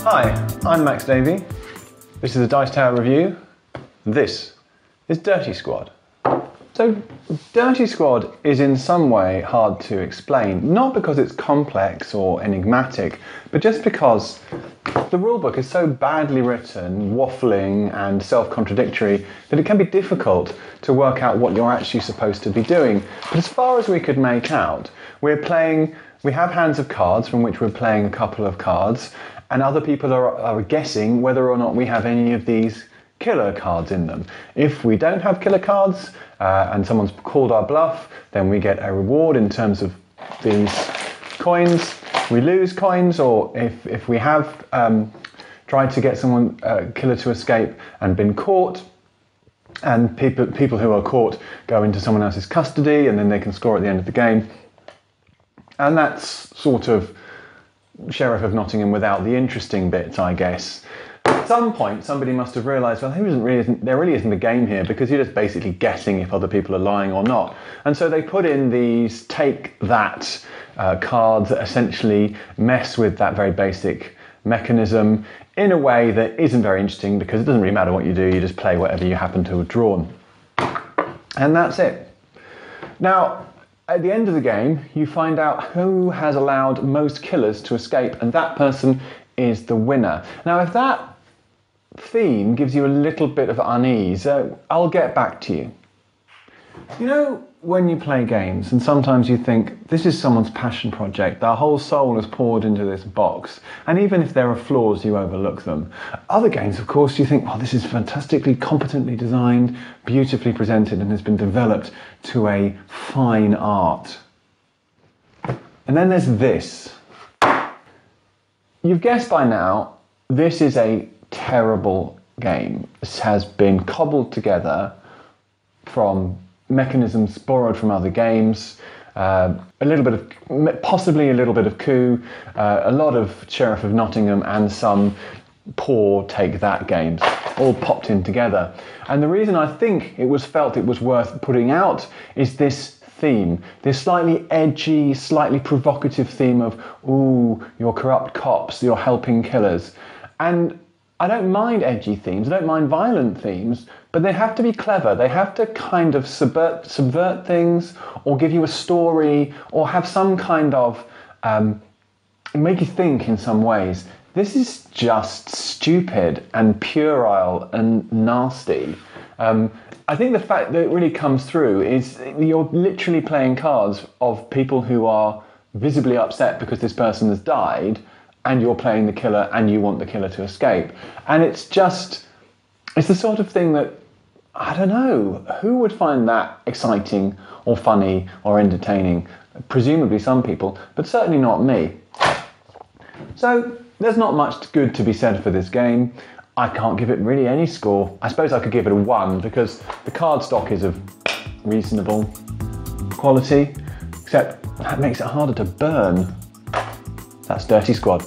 Hi, I'm Max Davie. This is a Dice Tower review. This is Dirty Squad. So, Dirty Squad is in some way hard to explain, not because it's complex or enigmatic, but just because the rulebook is so badly written, waffling and self-contradictory that it can be difficult to work out what you're actually supposed to be doing. But as far as we could make out, we have hands of cards from which we're playing a couple of cards, and other people are guessing whether or not we have any of these killer cards in them. If we don't have killer cards and someone's called our bluff, then we get a reward in terms of these coins. We lose coins, or if we have tried to get someone killer to escape and been caught, and people who are caught go into someone else's custody and then they can score at the end of the game. And that's sort of Sheriff of Nottingham without the interesting bits, I guess. At some point, somebody must have realised, well, there really isn't a game here, because you're just basically guessing if other people are lying or not. And so they put in these take that cards that essentially mess with that very basic mechanism in a way that isn't very interesting, because it doesn't really matter what you do, you just play whatever you happen to have drawn. And that's it. Now, at the end of the game, you find out who has allowed most killers to escape, and that person is the winner. Now, if that theme gives you a little bit of unease, I'll get back to you. You know, when you play games and sometimes you think, this is someone's passion project, their whole soul is poured into this box, and even if there are flaws, you overlook them. Other games, of course, you think, well, this is fantastically competently designed, beautifully presented, and has been developed to a fine art. And then there's this. You've guessed by now, this is a terrible game. This has been cobbled together from mechanisms borrowed from other games, possibly a little bit of coup, a lot of Sheriff of Nottingham, and some poor Take That games, all popped in together. And the reason I think it was felt it was worth putting out is this theme, this slightly edgy, slightly provocative theme of, ooh, you're corrupt cops, you're helping killers. And I don't mind edgy themes, I don't mind violent themes, but they have to be clever. They have to kind of subvert things, or give you a story, or have some kind of, make you think in some ways. This is just stupid and puerile and nasty. I think the fact that it really comes through is you're literally playing cards of people who are visibly upset because this person has died, and you're playing the killer and you want the killer to escape. And it's the sort of thing that, I don't know, who would find that exciting or funny or entertaining? Presumably some people, but certainly not me. So there's not much good to be said for this game. I can't give it really any score. I suppose I could give it a 1, because the card stock is of reasonable quality, except that makes it harder to burn. That's Dirty Squad.